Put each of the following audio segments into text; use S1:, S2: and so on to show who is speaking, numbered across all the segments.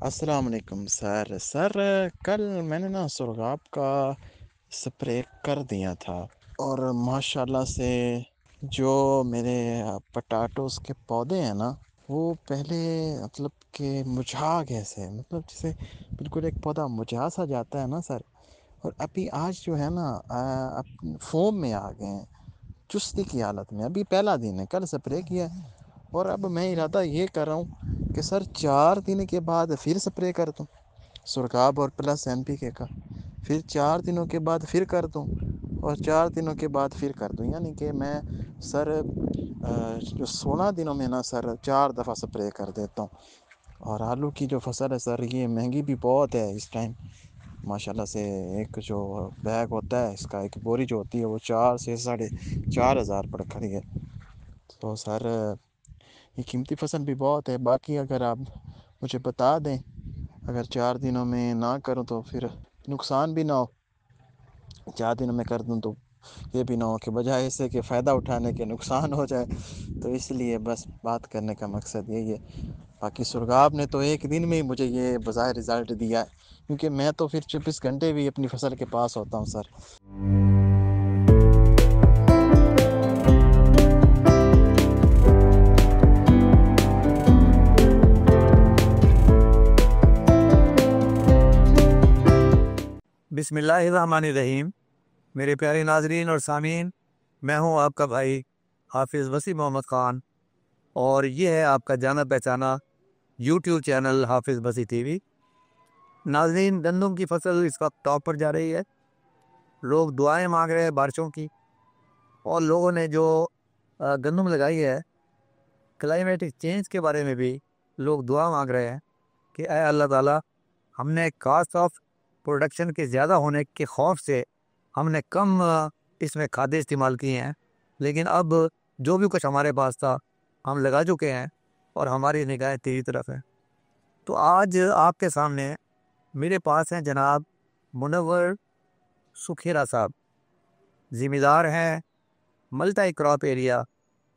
S1: السلام علیکم سر کل میں نے سرغاب کا سپرے کر دیا تھا، اور ماشاءاللہ سے جو میرے پٹاٹوز کے پودے ہیں نا، وہ پہلے مطلب کہ مرجھا گئے سے، مطلب جیسے بالکل ایک پودا مرجھا سا جاتا ہے نا سر، اور ابھی آج جو ہے نا فوم میں آ گئے ہیں، چستی کی حالت میں۔ ابھی پہلا دن ہے، کل سپرے کیا ہے، اور اب میں ارادہ یہ کر رہا ہوں کہ سر 4 دن کے بعد پھر سپرے کر دوں سرغاب اور پلس این پی کے کا، پھر 4 دنوں کے بعد پھر کر دوں، اور 4 دنوں کے بعد پھر کر دوں، یعنی کہ میں سر جو 16 دنوں میں نا سر 4 دفعہ سپرے کر دیتا ہوں۔ اور آلو کی جو فصل ہے سر، یہ مہنگی بھی بہت ہے اس ٹائم ماشاءاللہ سے۔ ایک جو بیگ ہوتا ہے اس کا، ایک بوری جو ہوتی ہے، وہ 4 سے 4.5 ہزار پڑ کھڑی ہے۔ تو سر یہ قیمتی فصل بھی بہت ہے۔ باقی اگر آپ مجھے بتا دیں، اگر 4 دنوں میں نہ کروں تو پھر نقصان بھی نہ ہو، 4 دنوں میں کر دوں تو یہ بھی نہ ہو کہ بجائے اسے کہ فائدہ اٹھانے کے نقصان ہو جائے، تو اس لیے بس بات کرنے کا مقصد یہی ہے۔ باقی سرغاب نے تو ایک دن میں ہی مجھے یہ بظاہر رزلٹ دیا ہے، کیونکہ میں تو پھر 24 گھنٹے بھی اپنی فصل کے پاس ہوتا ہوں سر۔
S2: بسم اللہ الرحمن الرحیم۔ میرے پیارے ناظرین اور سامعین، میں ہوں آپ کا بھائی حافظ وسیع محمد خان، اور یہ ہے آپ کا جانا پہچانا یوٹیوب چینل حافظ وسیع ٹی وی۔ ناظرین، گندم کی فصل اس وقت ٹاپ پر جا رہی ہے، لوگ دعائیں مانگ رہے ہیں بارشوں کی، اور لوگوں نے جو گندم لگائی ہے، کلائمیٹک چینج کے بارے میں بھی لوگ دعا مانگ رہے ہیں کہ اے اللہ تعالیٰ، ہم نے کاسٹ آف پروڈکشن کے زیادہ ہونے کے خوف سے ہم نے کم اس میں کھادیں استعمال کی ہیں، لیکن اب جو بھی کچھ ہمارے پاس تھا ہم لگا چکے ہیں، اور ہماری نگاہیں تیری طرف ہیں۔ تو آج آپ کے سامنے میرے پاس ہیں جناب منور سکھیرا صاحب، ذمہ دار ہیں ملٹائی کراپ ایریا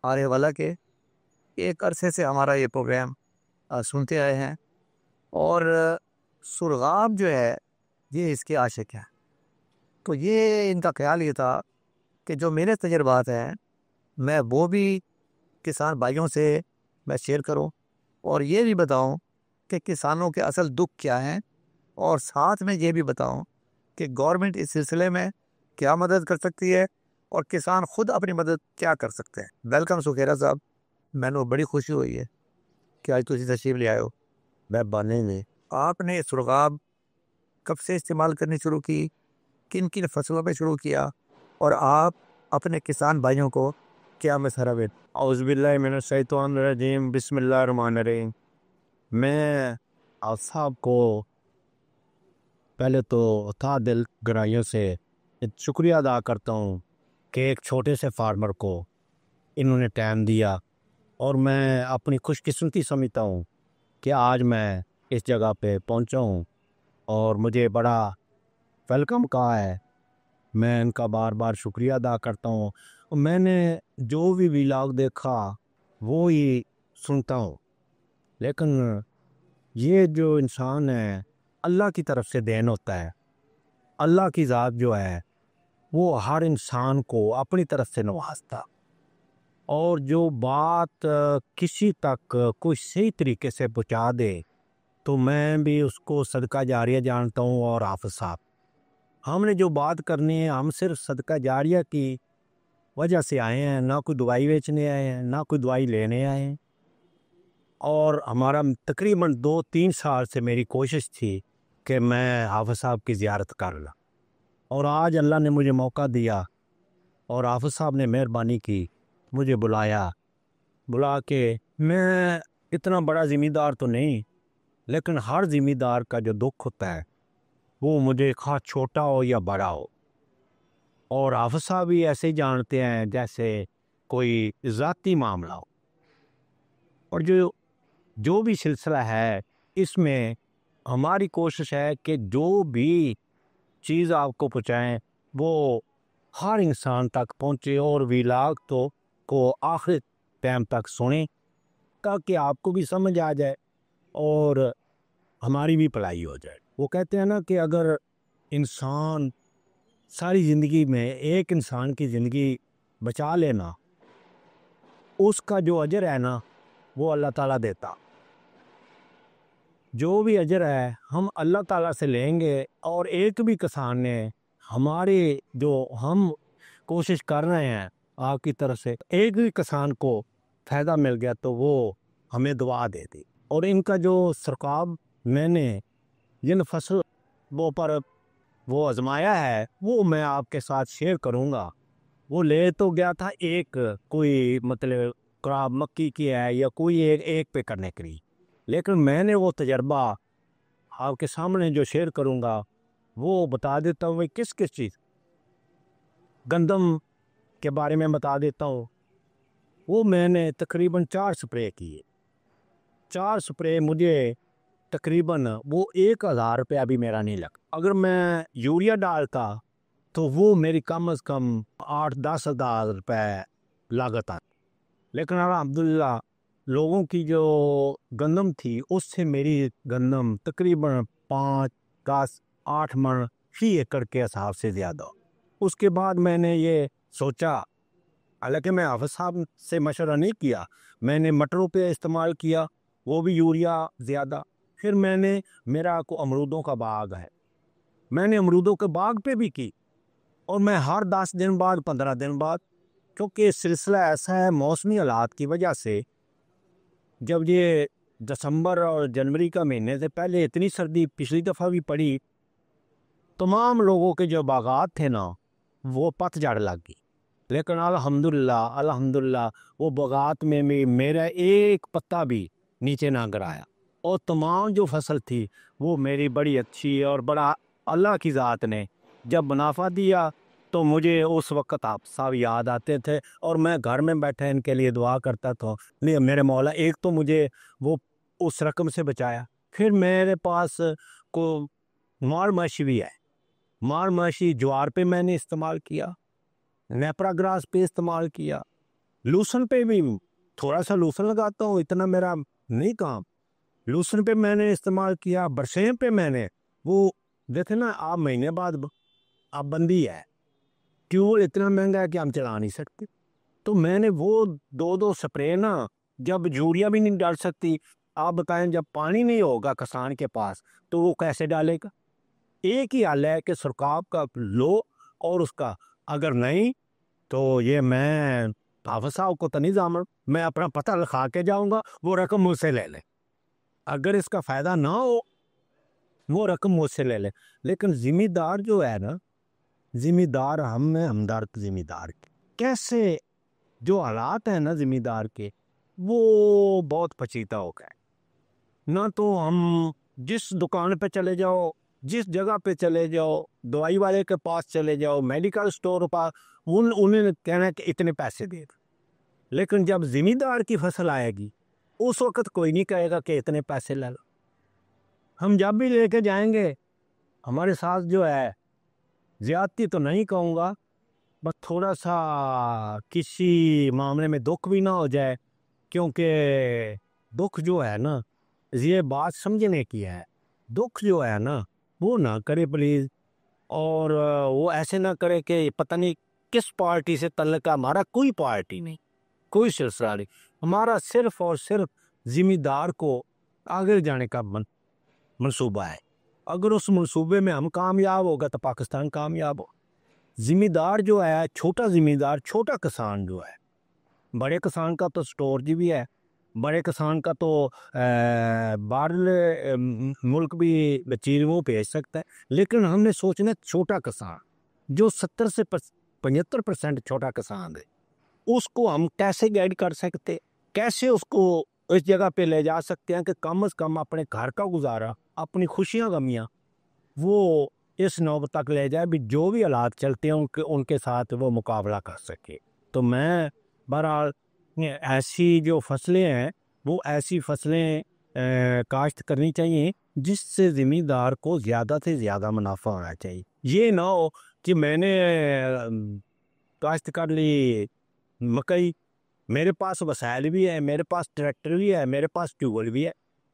S2: آرے والا کے۔ ایک عرصے سے ہمارا یہ پروگرام سنتے آئے ہیں، اور سرغاب جو ہے یہ اس کے عاشق ہیں۔ تو یہ ان کا خیال یہ تھا کہ جو میرے تجربات ہیں میں وہ بھی کسان بھائیوں سے میں شیئر کروں، اور یہ بھی بتاؤں کہ کسانوں کے اصل دکھ کیا ہیں، اور ساتھ میں یہ بھی بتاؤں کہ گورنمنٹ اس سلسلے میں کیا مدد کر سکتی ہے، اور کسان خود اپنی مدد کیا کر سکتے ہیں۔ ویلکم سکھیرا صاحب، میں نے بڑی خوشی ہوئی ہے کہ آج تسی تشریف لے آئے ہو۔ میں بانے میں آپ نے سرغاب کب سے استعمال کرنی شروع کی، کن کن فصلوں پہ شروع کیا، اور آپ اپنے کسان بھائیوں کو کیا مشورہ دیں؟
S3: اعوذ باللہ من الشیطان الرجیم، بسم اللہ الرحمن الرحیم۔ میں آپ صاحب کو پہلے تو تھا دل گہرائیوں سے شکریہ ادا کرتا ہوں کہ ایک چھوٹے سے فارمر کو انہوں نے ٹائم دیا، اور میں اپنی خوش قسمتی سمجھتا ہوں کہ آج میں اس جگہ پہ پہنچا ہوں، اور مجھے بڑا ویلکم کہا ہے۔ میں ان کا بار بار شکریہ ادا کرتا ہوں۔ میں نے جو بھی ویلاگ دیکھا وہ ہی سنتا ہوں، لیکن یہ جو انسان ہے اللہ کی طرف سے دین ہوتا ہے۔ اللہ کی ذات جو ہے وہ ہر انسان کو اپنی طرف سے نوازتا، اور جو بات کسی تک کوئی صحیح طریقے سے پہنچا دے تو میں بھی اس کو صدقہ جاریہ جانتا ہوں۔ اور حافظ صاحب، ہم نے جو بات کرنی ہے، ہم صرف صدقہ جاریہ کی وجہ سے آئے ہیں، نہ کوئی دوائی بیچنے آئے ہیں، نہ کوئی دوائی لینے آئے ہیں۔ اور ہمارا تقریباً 2-3 سال سے میری کوشش تھی کہ میں حافظ صاحب کی زیارت کر لوں، اور آج اللہ نے مجھے موقع دیا، اور حافظ صاحب نے مہربانی کی، مجھے بلا کے میں اتنا بڑا ذمہ دار تو نہیں، لیکن ہر ذمہ دار کا جو دکھ ہوتا ہے وہ مجھے خواہ چھوٹا ہو یا بڑا ہو، اور حافظ صاحب بھی ایسے ہی جانتے ہیں جیسے کوئی ذاتی معاملہ ہو۔ اور جو بھی سلسلہ ہے اس میں ہماری کوشش ہے کہ جو بھی چیز آپ کو پہنچائیں وہ ہر انسان تک پہنچے، اور ویلاگ کو آخر ٹائم تک سنیں تاکہ آپ کو بھی سمجھ آ جائے، اور ہماری بھی بھلائی ہو جائے۔ وہ کہتے ہیں نا کہ اگر انسان ساری زندگی میں ایک انسان کی زندگی بچا لینا، اس کا جو اجر ہے نا وہ اللہ تعالیٰ دیتا۔ جو بھی اجر ہے ہم اللہ تعالیٰ سے لیں گے، اور ایک بھی کسان نے ہماری جو ہم کوشش کر رہے ہیں آپ کی طرف سے ایک بھی کسان کو فائدہ مل گیا تو وہ ہمیں دعا دے دی۔ اور ان کا جو سرکاب میں نے جن فصل وہ پر وہ آزمایا ہے وہ میں آپ کے ساتھ شیئر کروں گا۔ وہ لے تو گیا تھا ایک کوئی مطلب کراپ مکی کی ہے یا کوئی ایک پہ کرنے کے لیے، لیکن میں نے وہ تجربہ آپ کے سامنے جو شیئر کروں گا وہ بتا دیتا ہوں۔ کس کس چیز گندم کے بارے میں بتا دیتا ہوں۔ وہ میں نے تقریباً 4 سپرے کیے، 4 سپرے مجھے تقریباً وہ 1000 روپیہ بھی میرا نہیں لگا۔ اگر میں یوریا ڈالتا تو وہ میری کم از کم 8-10 ہزار روپے لاگت آتی، لیکن الحمدللہ لوگوں کی جو گندم تھی اس سے میری گندم تقریباً 5-10-8 من فی ایکڑ کے حساب سے زیادہ۔ اس کے بعد میں نے یہ سوچا، حالانکہ میں حافظ صاحب سے مشورہ نہیں کیا، میں نے مٹروں پہ استعمال کیا، وہ بھی یوریا زیادہ۔ پھر میں نے میرا کو امرودوں کا باغ ہے، میں نے امرودوں کے باغ پہ بھی کی، اور میں ہر 10 دن بعد 15 دن بعد، کیونکہ سلسلہ ایسا ہے موسمی حالات کی وجہ سے، جب یہ دسمبر اور جنوری کا مہینے سے پہلے اتنی سردی پچھلی دفعہ بھی پڑی، تمام لوگوں کے جو باغات تھے نا وہ پت جھڑ لگ گئی، لیکن الحمدللہ وہ باغات میں بھی میرا ایک پتا بھی نیچے نہ گرایا، اور تمام جو فصل تھی وہ میری بڑی اچھی، اور بڑا اللہ کی ذات نے جب منافع دیا تو مجھے اس وقت آپ صاحب یاد آتے تھے، اور میں گھر میں بیٹھے ان کے لیے دعا کرتا تھا، نہیں میرے مولا ایک تو مجھے وہ اس رقم سے بچایا۔ پھر میرے پاس کو مار ماشی بھی ہے، مار ماشی جوار پہ میں نے استعمال کیا، نیپرا گراس پہ استعمال کیا، لوسن پہ بھی تھوڑا سا لوسن لگاتا ہوں، اتنا میرا نہیں کام، لوسن پہ میں نے استعمال کیا، برسیم پہ میں نے وہ دیکھے نا آپ مہینے بعد آپ بندی ہے، ٹیوب اتنا مہنگا ہے کہ ہم چلا نہیں سکتے، تو میں نے وہ 2 سپرے نا، جب یوریا بھی نہیں ڈال سکتی، آپ بتائیں جب پانی نہیں ہوگا کسان کے پاس تو وہ کیسے ڈالے گا؟ ایک ہی حل ہے کہ سرکاب کا لو، اور اس کا اگر نہیں تو یہ میں حافظ صاحب کو تو نہیں ضامن، میں اپنا پتہ لکھا کے جاؤں گا، وہ رقم مجھ سے لے لیں، اگر اس کا فائدہ نہ ہو وہ رقم مجھ سے لے لیں۔ لیکن ذمہ دار جو ہے نا، ذمہ دار ہم میں ہمدار ذمہ دار کیسے جو حالات ہیں نا ذمہ دار کے، وہ بہت پچیتا ہو گئے۔ نہ تو ہم جس دکان پہ چلے جاؤ، جس جگہ پہ چلے جاؤ، دوائی والے کے پاس چلے جاؤ، میڈیکل سٹور پاس، انہیں کہنا ہے کہ اتنے پیسے دے دو، لیکن جب ذمہ دار کی فصل آئے گی اس وقت کوئی نہیں کہے گا کہ اتنے پیسے لے لو۔ ہم جب بھی لے کے جائیں گے ہمارے ساتھ جو ہے زیادتی تو نہیں کہوں گا، بس تھوڑا سا کسی معاملے میں دکھ بھی نہ ہو جائے، کیونکہ دکھ جو ہے نا یہ بات سمجھنے کی ہے، دکھ جو ہے نا وہ نہ کرے پلیز، اور وہ ایسے نہ کرے کہ پتہ نہیں کس پارٹی سے تعلق ہے، ہمارا کوئی پارٹی نہیں، کوئی سلسلہ نہیں، ہمارا صرف اور صرف ذمہ دار کو آگے جانے کا منصوبہ ہے، اگر اس منصوبے میں ہم کامیاب ہوگا تو پاکستان کامیاب ہو۔ ذمہ دار جو ہے چھوٹا ذمہ دار، چھوٹا کسان جو ہے، بڑے کسان کا تو سٹور جی بھی ہے، بڑے کسان کا تو باہر ملک بھی چیز وہ بھیج سکتا ہے، لیکن ہم نے سوچنا چھوٹا کسان جو 70 سے 75% چھوٹا کسان ہے، اس کو ہم کیسے گائیڈ کر سکتے، کیسے اس کو اس جگہ پہ لے جا سکتے ہیں کہ کم از کم اپنے گھر کا گزارا، اپنی خوشیاں غمیاں وہ اس نوبت تک لے جائے بھی، جو بھی حالات چلتے ہیں ان کے ساتھ وہ مقابلہ کر سکے۔ تو میں بہرحال ایسی جو فصلیں ہیں وہ ایسی فصلیں کاشت کرنی چاہیے جس سے ذمہ دار کو زیادہ سے زیادہ منافع ہونا چاہیے۔ یہ نہ ہو کہ میں نے کاشت کر لی مکئی، میرے پاس وسائل بھی ہے، میرے پاس ٹریکٹر بھی ہے، میرے پاس ٹیوبل بھی ہے،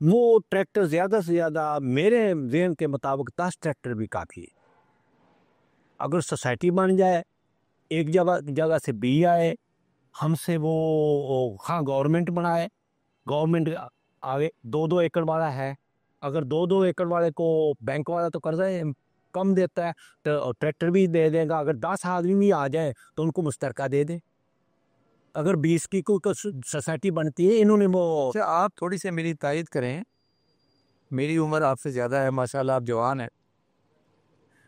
S3: وہ ٹریکٹر زیادہ سے زیادہ میرے ذہن کے مطابق 10 ٹریکٹر بھی کافی ہے. اگر سوسائٹی بن جائے، ایک جگہ سے بی آئے ہم سے، وہ ہاں گورنمنٹ بنائے، گورنمنٹ آگے 2-2 ایکڑ والا ہے، اگر 2-2 ایکڑ والے کو بینک والا تو قرضہ کم دیتا ہے تو ٹریکٹر بھی دے دے گا. اگر 10 آدمی بھی آ جائیں تو ان کو مشترکہ دے دیں. اگر 20 کی کوئی سوسائٹی بنتی ہے، انہوں نے وہ
S2: اچھا آپ تھوڑی سی میری تائید کریں، میری عمر آپ سے زیادہ ہے، ماشاءاللہ آپ جوان ہیں.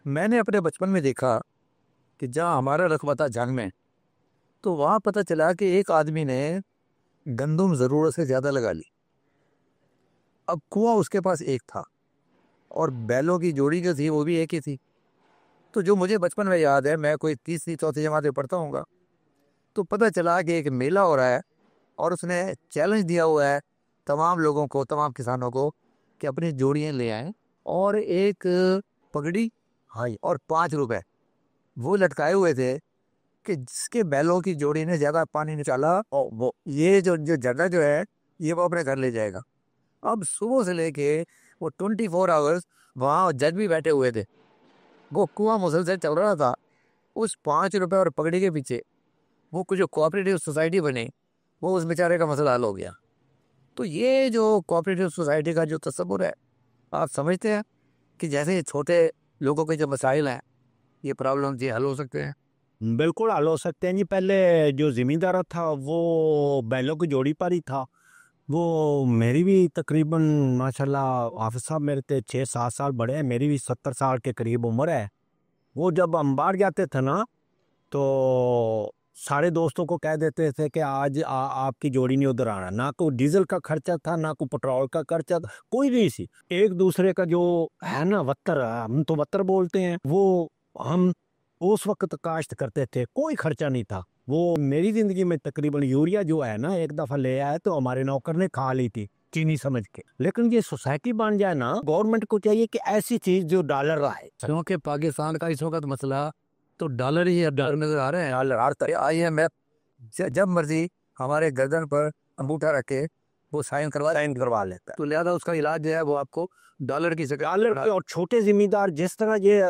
S2: میں نے اپنے بچپن میں دیکھا کہ جہاں ہمارا رقبہ تھا جنگ میں، تو وہاں پتہ چلا کہ ایک آدمی نے گندم ضرورت سے زیادہ لگا لی. اب کنواں اس کے پاس ایک تھا اور بیلوں کی جوڑی جو تھی وہ بھی ایک ہی تھی. تو جو مجھے بچپن میں یاد ہے، میں کوئی 3ری-4تھی جماعت میں پڑھتا ہوں گا، تو پتہ چلا کہ ایک میلہ ہو رہا ہے اور اس نے چیلنج دیا ہوا ہے تمام لوگوں کو، تمام کسانوں کو، کہ اپنی جوڑیاں لے آئیں اور ایک پگڑی اور 5 روپے وہ لٹکائے ہوئے تھے کہ جس کے بیلوں کی جوڑی نے زیادہ پانی نکالا اور وہ یہ جو جگہ جو ہے یہ وہ اپنے گھر لے جائے گا. اب صبح سے لے کے وہ 24 آورز وہاں جج بھی بیٹھے ہوئے تھے، وہ کنواں مسلسل چل رہا تھا. اس 5 روپے اور پگڑی کے پیچھے وہ کچھ جو کوآپریٹیو سوسائٹی بنی، وہ اس بیچارے کا مسئلہ حل ہو گیا. تو یہ جو کوآپریٹیو سوسائٹی کا جو تصور ہے، آپ سمجھتے ہیں کہ جیسے یہ چھوٹے لوگوں کے جو مسائل ہیں، یہ پرابلم یہ حل ہو سکتے ہیں؟
S3: بالکل حل ہو سکتے ہیں جی. پہلے جو زمیندار تھا وہ بیلوں کی جوڑی پر ہی تھا. وہ میری بھی تقریباً ماشاءاللہ حافظ صاحب میرے تے 6-7 سال بڑے ہیں، میری بھی 70 سال کے قریب عمر ہے. وہ جب ہم باہر جاتے تھے نا تو سارے دوستوں کو کہہ دیتے تھے کہ آج آپ کی جوڑی نہیں ادھر آنا. نہ کوئی ڈیزل کا خرچہ تھا، نہ کوئی پٹرول کا خرچہ تھا، کوئی نہیں سی. ایک دوسرے کا جو ہے نا وطر، ہم تو وطر بولتے ہیں، وہ ہم اس وقت کاشت کرتے تھے، کوئی خرچہ نہیں تھا. وہ میری زندگی میں تقریباً یوریا جو ہے نا ایک دفعہ لے آئے تو ہمارے نوکر نے کھا لی تھی چینی سمجھ کے. لیکن یہ سوسائٹی بن جائے نا، گورنمنٹ کو چاہیے کہ ایسی چیز جو ڈالر رہے.
S2: کیونکہ پاکستان کا اس وقت مسئلہ تو ڈالر ہی ہے، ڈالر نظر آ رہے ہیں. آئی ایم ایف جب مرضی ہمارے گردن پر انگوٹھا رکھے وہ سائن کروا لیتا ہے، تو لہذا اس کا علاج جو ہے وہ آپ کو ڈالر کی شکل.
S3: ڈالر اور چھوٹے زمیندار جس طرح یہ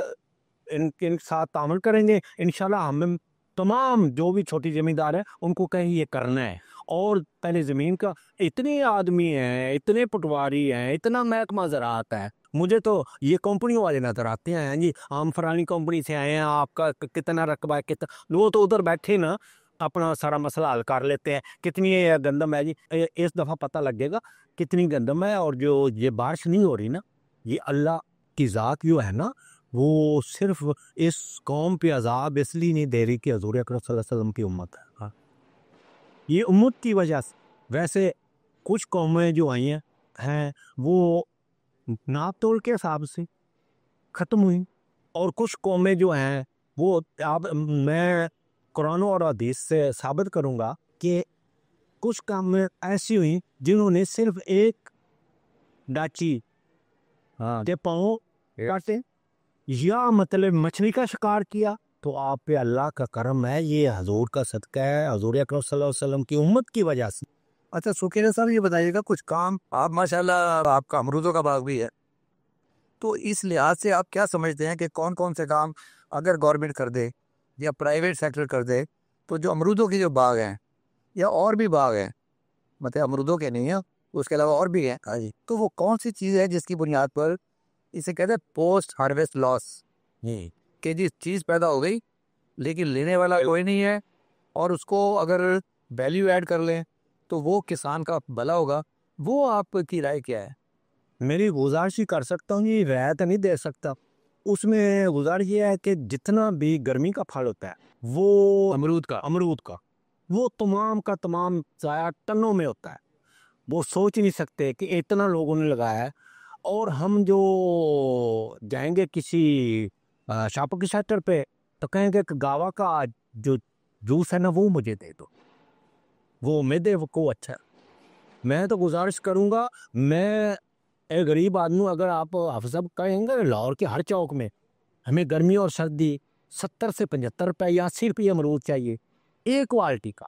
S3: ان کے ساتھ تعامل کریں گے، انشاءاللہ ہم تمام جو بھی چھوٹی زمیندار ہیں ان کو کہیں یہ کرنا ہے. اور پہلے زمین کا اتنے آدمی ہیں، اتنے پٹواری ہیں، اتنا محکمہ زراعت ہے. مجھے تو یہ کمپنیوں والے نظر آتے ہیں جی، ہم فلانی کمپنی سے آئے ہیں، آپ کا کتنا رقبہ ہے، کتنا. وہ تو ادھر بیٹھے نا اپنا سارا مسئلہ حل کر لیتے ہیں. کتنی گندم ہے جی، اس دفعہ پتہ لگے گا کتنی گندم ہے. اور جو یہ بارش نہیں ہو رہی نا، یہ اللہ کی ذات جو ہے نا، وہ صرف اس قوم پہ عذاب اس لیے نہیں دے رہی کہ حضور اکرم صلی اللہ علیہ وسلم کی امت ہے. یہ امت کی وجہ سے. ویسے کچھ قومیں جو آئی ہیں وہ ناپ تول کے حساب سے ختم ہوئی، اور کچھ قومیں جو ہیں وہ میں قرآن اور حدیث سے ثابت کروں گا کہ کچھ قومیں ایسی ہوئی جنہوں نے صرف ایک ڈاچی کے پاؤں کاٹے یا مطلب مچھلی کا شکار کیا. تو آپ پہ اللہ کا کرم ہے، یہ حضور کا صدقہ ہے، حضور اکرم صلی اللہ علیہ وسلم کی امت کی وجہ سے.
S2: اچھا سکینہ صاحب یہ بتائیے گا، کچھ کام آپ ماشاءاللہ آپ کا امرودوں کا باغ بھی ہے، تو اس لحاظ سے آپ کیا سمجھتے ہیں کہ کون کون سے کام اگر گورنمنٹ کر دے یا پرائیویٹ سیکٹر کر دے تو جو امرودوں کے جو باغ ہیں یا اور بھی باغ ہیں، مطلب امرودوں کے نہیں ہیں، اس کے علاوہ اور بھی ہیں، تو وہ کون سی چیز ہے جس کی بنیاد پر اسے کہتے ہیں پوسٹ ہارویسٹ لاس، کہ جس چیز پیدا ہو گئی لیکن لینے والا کوئی نہیں ہے، اور اس کو اگر ویلیو ایڈ کر لیں تو وہ کسان کا بھلا ہوگا. وہ آپ کی رائے کیا ہے؟
S3: میری گزارش ہی کر سکتا ہوں، یہ رعایت نہیں دے سکتا. اس میں گزارش یہ ہے کہ جتنا بھی گرمی کا پھل ہوتا ہے وہ
S2: امرود کا
S3: وہ تمام کا تمام ضائع ٹنوں میں ہوتا ہے. وہ سوچ نہیں سکتے کہ اتنا لوگوں نے لگایا ہے. اور ہم جو جائیں گے کسی شاپنگ سینٹر پہ تو کہیں گے کہ گاوا کا جو جوس ہے نا وہ مجھے دے دو، وہ میں دے کو اچھا. میں تو گزارش کروں گا، میں ایک غریب آدمی، اگر آپ حافظ صاحب کہیں گے لاہور کے ہر چوک میں ہمیں گرمی اور سردی 70 سے 75 روپے یا 80 روپے امرود چاہیے ایک کوالٹی کا،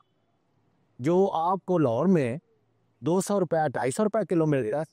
S3: جو آپ کو لاہور میں 200 روپے 250 روپے کلو مل رہا ہے،